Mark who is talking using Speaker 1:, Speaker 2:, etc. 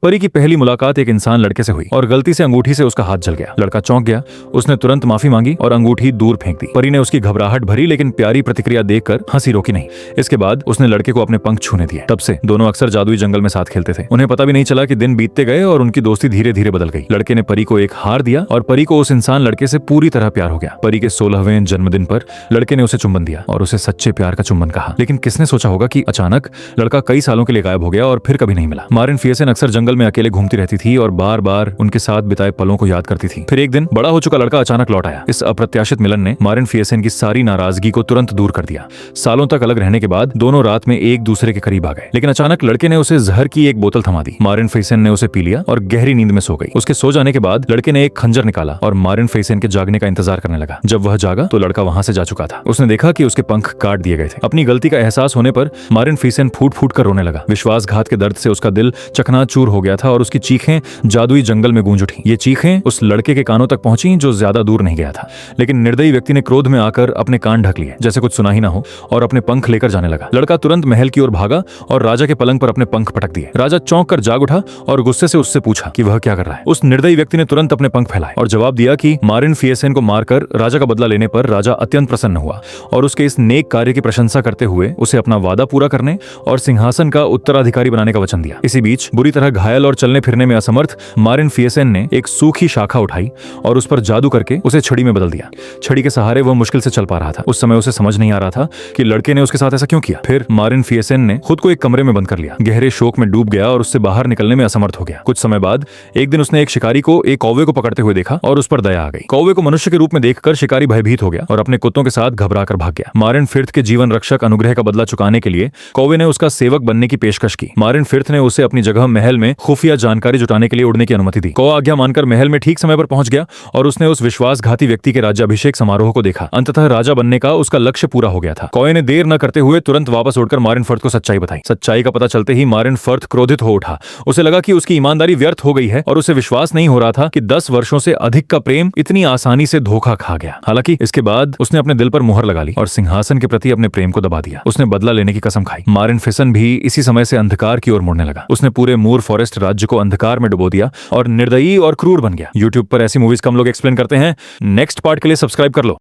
Speaker 1: परी की पहली मुलाकात एक इंसान लड़के से हुई और गलती से अंगूठी से उसका हाथ जल गया। लड़का चौंक गया, उसने तुरंत माफी मांगी और अंगूठी दूर फेंक दी। परी ने उसकी घबराहट भरी लेकिन प्यारी प्रतिक्रिया देखकर हंसी रोकी नहीं। इसके बाद उसने लड़के को अपने पंख छूने दिए। तब से दोनों अक्सर जादुई जंगल में साथ खेलते थे। उन्हें पता भी नहीं चला कि दिन बीतते गए और उनकी दोस्ती धीरे धीरे बदल गई। लड़के ने परी को एक हार दिया और परी को उस इंसान लड़के से पूरी तरह प्यार हो गया। परी के 16वें जन्मदिन पर लड़के ने उसे चुंबन दिया और उसे सच्चे प्यार का चुंबन कहा। लेकिन किसने सोचा होगा कि अचानक लड़का कई सालों के लिए गायब हो गया और फिर कभी नहीं मिला। मारिन फियसेन अक्सर जंगल में अकेले घूमती रहती थी और बार बार उनके साथ बिताए पलों को याद करती थी। फिर एक दिन बड़ा हो चुका लड़का अचानक लौट आया। इस अप्रत्याशित मिलन ने मारिन फियसेन की सारी नाराजगी को तुरंत दूर कर दिया। सालों तक अलग रहने के बाद दोनों रात में एक दूसरे के करीब आ गए। लेकिन अचानक लड़के ने उसे जहर की एक बोतल थमा दी। मारिन फियसेन ने उसे पी लिया और गहरी नींद में सो गई। उसके सो जाने के बाद लड़के ने एक खंजर निकाला और मारिन फियसेन के जागने का इंतजार करने लगा। जब वह जागा तो लड़का वहां से जा चुका था। उसने देखा कि उसके पंख काट दिए गए थे। अपनी गलती का एहसास होने पर मारिन फियसेन फूट फूट कर रोने लगा। विश्वासघात के दर्द से उसका दिल चकनाचूर हो गया था और उसकी चीखें जादुई जंगल में गूंज उठी। ये चीखें उस लड़के के कानों तक पहुंची जो ज्यादा दूर नहीं गया था। लेकिन निर्दयी व्यक्ति ने क्रोध में आकर अपने कान ढक लिए जैसे कुछ सुना ही ना हो और अपने पंख लेकर जाने लगा। लड़का तुरंत महल की ओर भागा और राजा के पलंग पर अपने पंख पटक दिए। राजा चौंक कर जाग उठा और गुस्से से उससे पूछा कि वह क्या कर रहा है। उस निर्दयी व्यक्ति ने तुरंत अपने पंख फैलाए और जवाब दिया कि मारिन फियसेन को मारकर राजा का बदला लेने पर राजा अत्यंत प्रसन्न हुआ और उसके इस नेक कार्य की प्रशंसा करते हुए उसे अपना वादा पूरा करने और सिंहासन का उत्तराधिकारी बनाने का वचन दिया। इसी बीच बुरी तरह घायल और चलने फिरने में असमर्थ मारिन फियसेन ने एक सूखी शाखा उठाई और उस पर जादू करके उसे छड़ी में बदल दिया। छड़ी के सहारे वह मुश्किल से चल पा रहा था। उस समय उसे समझ नहीं आ रहा था कि लड़के ने उसके साथ ऐसा क्यों किया। फिर मारिन फियसेन ने खुद को एक कमरे में बंद कर लिया, गहरे शोक में डूब गया और उससे बाहर निकलने में असमर्थ हो गया। कुछ समय बाद एक दिन उसने एक शिकारी को एक कौवे को पकड़ते हुए देखा और उस पर दया आ गई। कौवे को मनुष्य के रूप में देखकर शिकारी भयभीत हो गया और अपने कुत्तों के साथ घबरा कर भाग गया। मारिन फिर्थ के जीवन रक्षक अनुग्रह का बदला चुकाने के लिए कौवे ने उसका सेवक बनने की पेशकश की। मारिन फिर्थ ने उसे अपनी जगह महल में खुफिया जानकारी जुटाने के लिए उड़ने की अनुमति दी। कौवा आज्ञा मानकर महल में ठीक समय पर पहुंच गया और उसने उस विश्वासघाती व्यक्ति के राज्याभिषेक समारोह को देखा। अंततः राजा बनने का उसका लक्ष्य पूरा हो गया था। कौवे ने देर न करते हुए तुरंत वापस उड़कर मारिन फर्थ को सच्चाई बताई। सच्चाई का पता चलते ही मारिन फर्थ क्रोधित हो उठा। उसे लगा कि उसकी ईमानदारी व्यर्थ हो गई है और उसे विश्वास नहीं हो रहा था कि 10 वर्षों से अधिक का प्रेम इतनी आसानी से धोखा खा गया। हालांकि इसके बाद उसने अपने दिल पर मुहर लगा ली और सिंहासन के प्रति अपने प्रेम को दबा दिया। उसने बदला लेने की कसम खाई। मारिन फियसेन भी इसी समय से अंधकार की ओर मुड़ने लगा। उसने पूरे मूर फॉरेस्ट राज्य को अंधकार में डुबो दिया और निर्दयी और क्रूर बन गया। यूट्यूब पर ऐसी मूवीज कम लोग एक्सप्लेन करते हैं। नेक्स्ट पार्ट के लिए सब्सक्राइब कर लो।